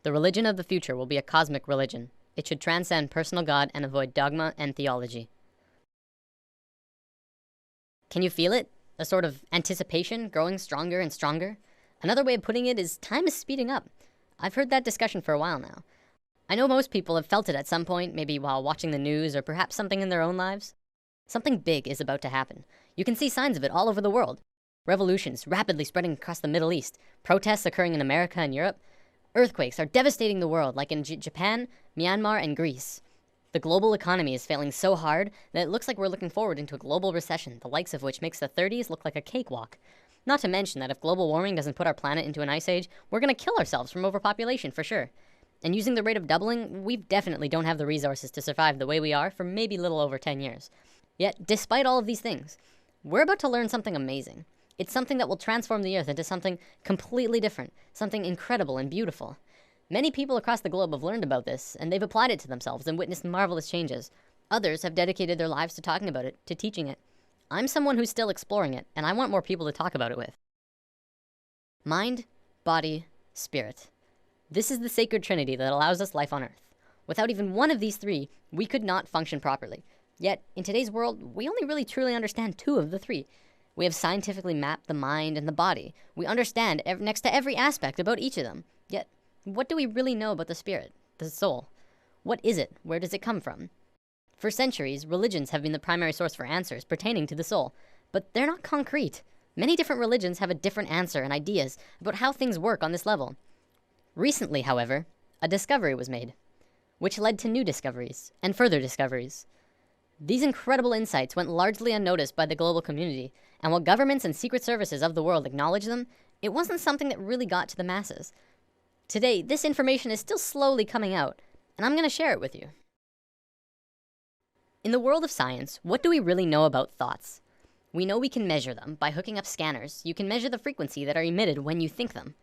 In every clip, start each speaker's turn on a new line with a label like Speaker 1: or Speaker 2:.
Speaker 1: The religion of the future will be a cosmic religion. It should transcend personal God and avoid dogma and theology. Can you feel it? A sort of anticipation growing stronger and stronger? Another way of putting it is time is speeding up. I've heard that discussion for a while now. I know most people have felt it at some point, maybe while watching the news or perhaps something in their own lives. Something big is about to happen. You can see signs of it all over the world. Revolutions rapidly spreading across the Middle East, protests occurring in America and Europe. Earthquakes are devastating the world, like in Japan, Myanmar, and Greece. The global economy is failing so hard that it looks like we're looking forward into a global recession, the likes of which makes the 30s look like a cakewalk. Not to mention that if global warming doesn't put our planet into an ice age, we're gonna kill ourselves from overpopulation for sure. And using the rate of doubling, we definitely don't have the resources to survive the way we are for maybe a little over 10 years. Yet, despite all of these things, we're about to learn something amazing. It's something that will transform the earth into something completely different, something incredible and beautiful. Many people across the globe have learned about this, and they've applied it to themselves and witnessed marvelous changes. Others have dedicated their lives to talking about it, to teaching it. I'm someone who's still exploring it, and I want more people to talk about it with. Mind, body, spirit. This is the sacred trinity that allows us life on earth. Without even one of these three, we could not function properly. Yet, in today's world, we only really truly understand two of the three. We have scientifically mapped the mind and the body. We understand next to every aspect about each of them. Yet, what do we really know about the spirit, the soul? What is it? Where does it come from? For centuries, religions have been the primary source for answers pertaining to the soul, but they're not concrete. Many different religions have a different answer and ideas about how things work on this level. Recently, however, a discovery was made, which led to new discoveries and further discoveries. These incredible insights went largely unnoticed by the global community, and while governments and secret services of the world acknowledged them, it wasn't something that really got to the masses. Today, this information is still slowly coming out, and I'm going to share it with you. In the world of science, what do we really know about thoughts? We know we can measure them by hooking up scanners. You can measure the frequency that are emitted when you think them.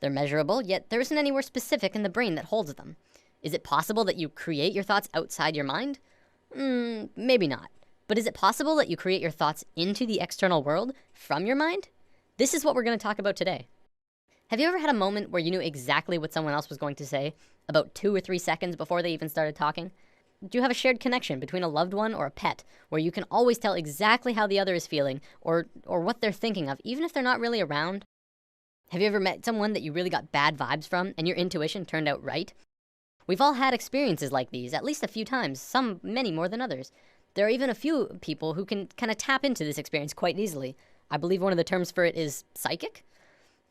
Speaker 1: They're measurable, yet there isn't anywhere specific in the brain that holds them. Is it possible that you create your thoughts outside your mind? Maybe not. But is it possible that you create your thoughts into the external world from your mind? This is what we're going to talk about today. Have you ever had a moment where you knew exactly what someone else was going to say about 2 or 3 seconds before they even started talking? Do you have a shared connection between a loved one or a pet where you can always tell exactly how the other is feeling or what they're thinking of, even if they're not really around? Have you ever met someone that you really got bad vibes from and your intuition turned out right? We've all had experiences like these at least a few times, many more than others. There are even a few people who can kind of tap into this experience quite easily. I believe one of the terms for it is psychic.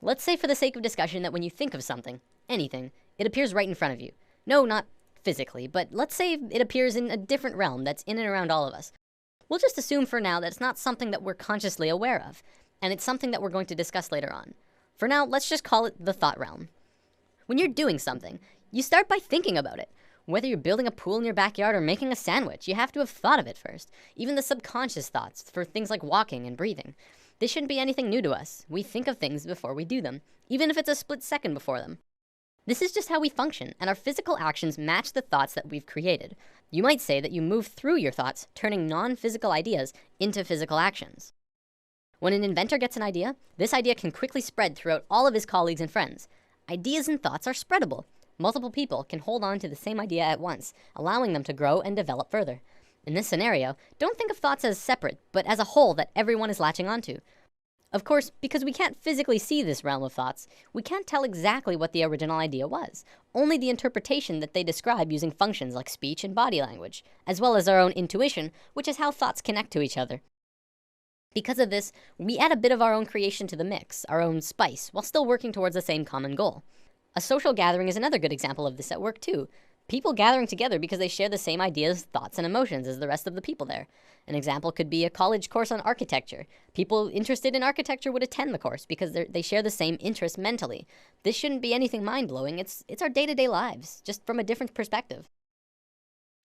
Speaker 1: Let's say for the sake of discussion that when you think of something, anything, it appears right in front of you. No, not physically, but let's say it appears in a different realm that's in and around all of us. We'll just assume for now that it's not something that we're consciously aware of, and it's something that we're going to discuss later on. For now, let's just call it the thought realm. When you're doing something, you start by thinking about it. Whether you're building a pool in your backyard or making a sandwich, you have to have thought of it first. Even the subconscious thoughts for things like walking and breathing. This shouldn't be anything new to us. We think of things before we do them, even if it's a split second before them. This is just how we function, and our physical actions match the thoughts that we've created. You might say that you move through your thoughts, turning non-physical ideas into physical actions. When an inventor gets an idea, this idea can quickly spread throughout all of his colleagues and friends. Ideas and thoughts are spreadable. Multiple people can hold on to the same idea at once, allowing them to grow and develop further. In this scenario, don't think of thoughts as separate, but as a whole that everyone is latching onto. Of course, because we can't physically see this realm of thoughts, we can't tell exactly what the original idea was, only the interpretation that they describe using functions like speech and body language, as well as our own intuition, which is how thoughts connect to each other. Because of this, we add a bit of our own creation to the mix, our own spice, while still working towards the same common goal. A social gathering is another good example of this at work too. People gathering together because they share the same ideas, thoughts, and emotions as the rest of the people there. An example could be a college course on architecture. People interested in architecture would attend the course because they share the same interest mentally. This shouldn't be anything mind-blowing. It's our day-to-day lives, just from a different perspective.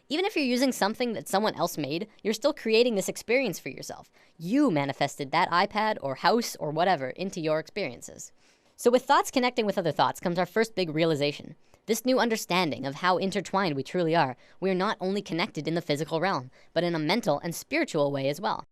Speaker 1: Even if you're using something that someone else made, you're still creating this experience for yourself. You manifested that iPad or house or whatever into your experiences. So with thoughts connecting with other thoughts comes our first big realization. This new understanding of how intertwined we truly are. We are not only connected in the physical realm, but in a mental and spiritual way as well.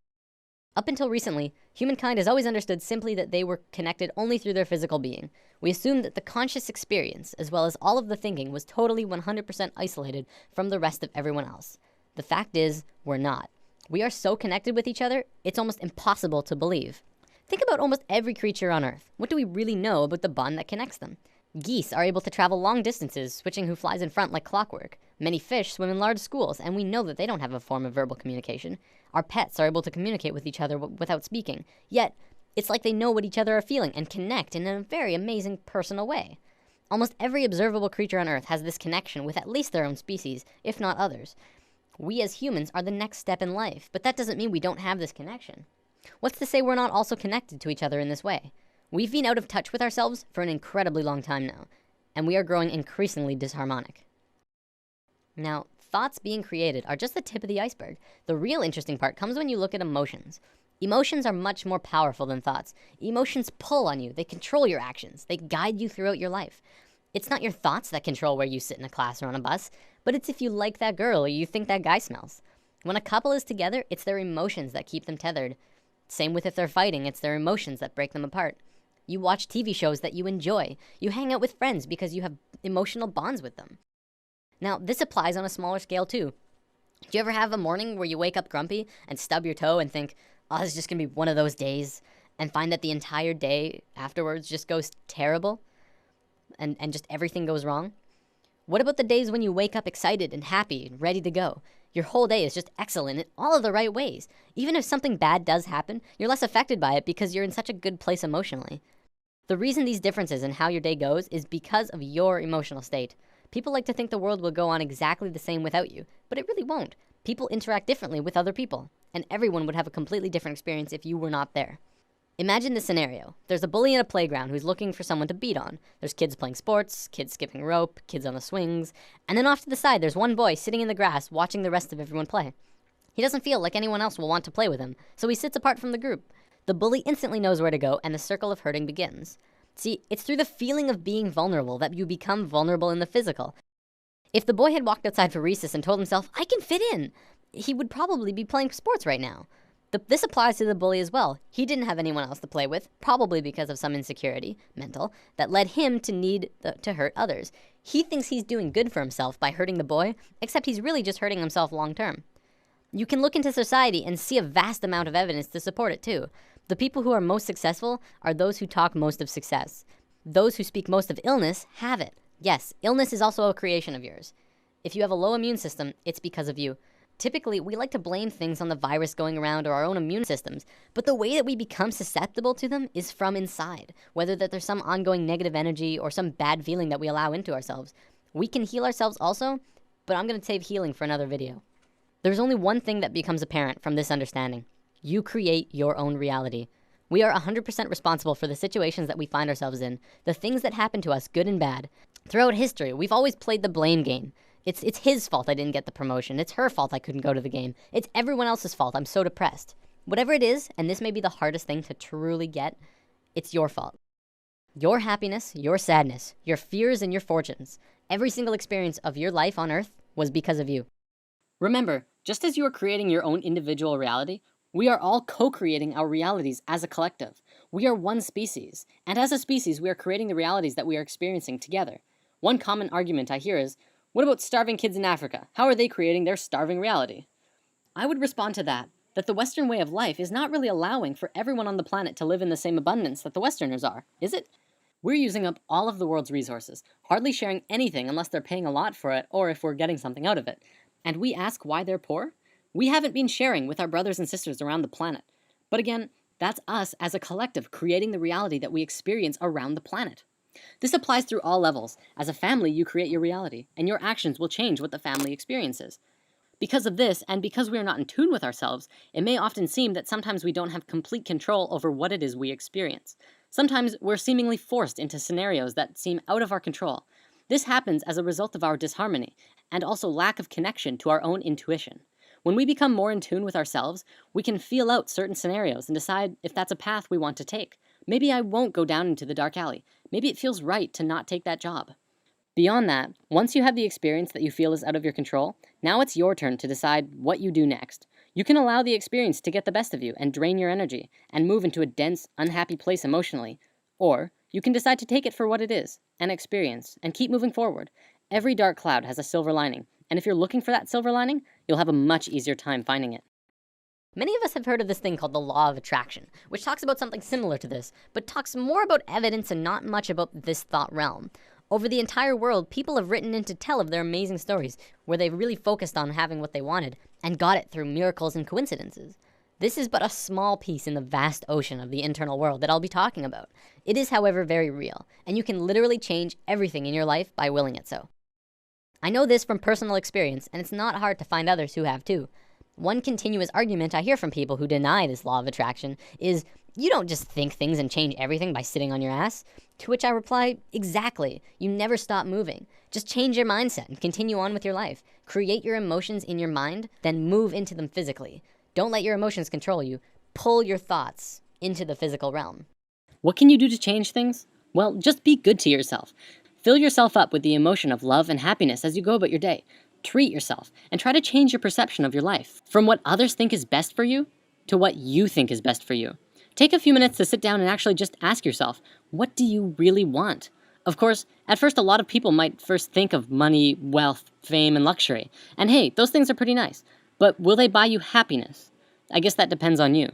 Speaker 1: Up until recently, humankind has always understood simply that they were connected only through their physical being. We assumed that the conscious experience, as well as all of the thinking, was totally 100% isolated from the rest of everyone else. The fact is, we're not. We are so connected with each other, it's almost impossible to believe. Think about almost every creature on Earth. What do we really know about the bond that connects them? Geese are able to travel long distances, switching who flies in front like clockwork. Many fish swim in large schools, and we know that they don't have a form of verbal communication. Our pets are able to communicate with each other without speaking. Yet, it's like they know what each other are feeling and connect in a very amazing personal way. Almost every observable creature on Earth has this connection with at least their own species, if not others. We as humans are the next step in life, but that doesn't mean we don't have this connection. What's to say we're not also connected to each other in this way? We've been out of touch with ourselves for an incredibly long time now, and we are growing increasingly disharmonic. Now, thoughts being created are just the tip of the iceberg. The real interesting part comes when you look at emotions. Emotions are much more powerful than thoughts. Emotions pull on you, they control your actions, they guide you throughout your life. It's not your thoughts that control where you sit in a class or on a bus, but it's if you like that girl or you think that guy smells. When a couple is together, it's their emotions that keep them tethered. Same with if they're fighting, it's their emotions that break them apart. You watch TV shows that you enjoy. You hang out with friends because you have emotional bonds with them. Now, this applies on a smaller scale too. Do you ever have a morning where you wake up grumpy and stub your toe and think, oh, this is just gonna be one of those days, and find that the entire day afterwards just goes terrible and just everything goes wrong? What about the days when you wake up excited and happy and ready to go? Your whole day is just excellent in all of the right ways. Even if something bad does happen, you're less affected by it because you're in such a good place emotionally. The reason these differences in how your day goes is because of your emotional state. People like to think the world will go on exactly the same without you, but it really won't. People interact differently with other people, and everyone would have a completely different experience if you were not there. Imagine this scenario. There's a bully in a playground who's looking for someone to beat on. There's kids playing sports, kids skipping rope, kids on the swings, and then off to the side there's one boy sitting in the grass watching the rest of everyone play. He doesn't feel like anyone else will want to play with him, so he sits apart from the group. The bully instantly knows where to go, and the circle of hurting begins. See, it's through the feeling of being vulnerable that you become vulnerable in the physical. If the boy had walked outside for recess and told himself, I can fit in, he would probably be playing sports right now. This applies to the bully as well. He didn't have anyone else to play with, probably because of some insecurity, mental, that led him to need to hurt others. He thinks he's doing good for himself by hurting the boy, except he's really just hurting himself long term. You can look into society and see a vast amount of evidence to support it too. The people who are most successful are those who talk most of success. Those who speak most of illness have it. Yes, illness is also a creation of yours. If you have a low immune system, it's because of you. Typically, we like to blame things on the virus going around or our own immune systems, but the way that we become susceptible to them is from inside, whether that there's some ongoing negative energy or some bad feeling that we allow into ourselves. We can heal ourselves also, but I'm gonna save healing for another video. There's only one thing that becomes apparent from this understanding. You create your own reality. We are 100% responsible for the situations that we find ourselves in, the things that happen to us, good and bad. Throughout history, we've always played the blame game. It's his fault I didn't get the promotion. It's her fault I couldn't go to the game. It's everyone else's fault I'm so depressed. Whatever it is, and this may be the hardest thing to truly get, it's your fault. Your happiness, your sadness, your fears and your fortunes, every single experience of your life on Earth was because of you. Remember, just as you are creating your own individual reality, we are all co-creating our realities as a collective. We are one species, and as a species, we are creating the realities that we are experiencing together. One common argument I hear is, what about starving kids in Africa? How are they creating their starving reality? I would respond to that the Western way of life is not really allowing for everyone on the planet to live in the same abundance that the Westerners are, is it? We're using up all of the world's resources, hardly sharing anything unless they're paying a lot for it or if we're getting something out of it. And we ask why they're poor? We haven't been sharing with our brothers and sisters around the planet. But again, that's us as a collective creating the reality that we experience around the planet. This applies through all levels. As a family, you create your reality, and your actions will change what the family experiences. Because of this, and because we are not in tune with ourselves, it may often seem that sometimes we don't have complete control over what it is we experience. Sometimes we're seemingly forced into scenarios that seem out of our control. This happens as a result of our disharmony, and also lack of connection to our own intuition. When we become more in tune with ourselves, we can feel out certain scenarios and decide if that's a path we want to take. Maybe I won't go down into the dark alley. Maybe it feels right to not take that job. Beyond that, once you have the experience that you feel is out of your control, now it's your turn to decide what you do next.
Speaker 2: You can allow the experience to get the best of you and drain your energy and move into a dense, unhappy place emotionally. Or you can decide to take it for what it is, an experience, and keep moving forward. Every dark cloud has a silver lining, and if you're looking for that silver lining, you'll have a much easier time finding it.
Speaker 1: Many of us have heard of this thing called the law of attraction, which talks about something similar to this, but talks more about evidence and not much about this thought realm. Over the entire world, people have written in to tell of their amazing stories, where they really focused on having what they wanted, and got it through miracles and coincidences. This is but a small piece in the vast ocean of the internal world that I'll be talking about. It is, however, very real, and you can literally change everything in your life by willing it so. I know this from personal experience, and it's not hard to find others who have too. One continuous argument I hear from people who deny this law of attraction is, you don't just think things and change everything by sitting on your ass. To which I reply, exactly. You never stop moving. Just change your mindset and continue on with your life. Create your emotions in your mind, then move into them physically. Don't let your emotions control you. Pull your thoughts into the physical realm.
Speaker 2: What can you do to change things? Well, just be good to yourself. Fill yourself up with the emotion of love and happiness as you go about your day. Treat yourself and try to change your perception of your life from what others think is best for you to what you think is best for you. Take a few minutes to sit down and actually just ask yourself, what do you really want? Of course, at first a lot of people might first think of money, wealth, fame, and luxury. And hey, those things are pretty nice. But will they buy you happiness? I guess that depends on you.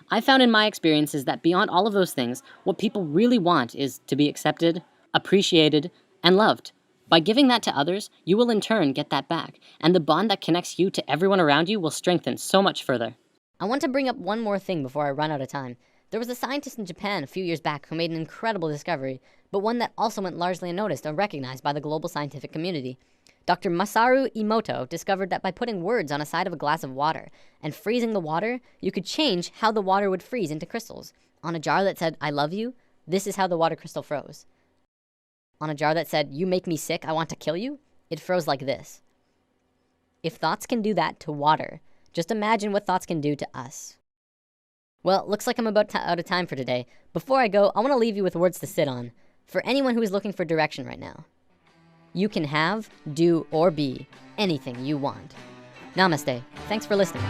Speaker 2: I found in my experiences that beyond all of those things, what people really want is to be accepted, appreciated, and loved. By giving that to others, you will in turn get that back, and the bond that connects you to everyone around you will strengthen so much further.
Speaker 1: I want to bring up one more thing before I run out of time. There was a scientist in Japan a few years back who made an incredible discovery, but one that also went largely unnoticed or recognized by the global scientific community. Dr. Masaru Emoto discovered that by putting words on a side of a glass of water and freezing the water, you could change how the water would freeze into crystals. On a jar that said, "I love you," this is how the water crystal froze. On a jar that said, "You make me sick, I want to kill you," it froze like this. If thoughts can do that to water, just imagine what thoughts can do to us. Well, looks like I'm about out of time for today. Before I go, I want to leave you with words to sit on. For anyone who is looking for direction right now. You can have, do, or be anything you want. Namaste. Thanks for listening.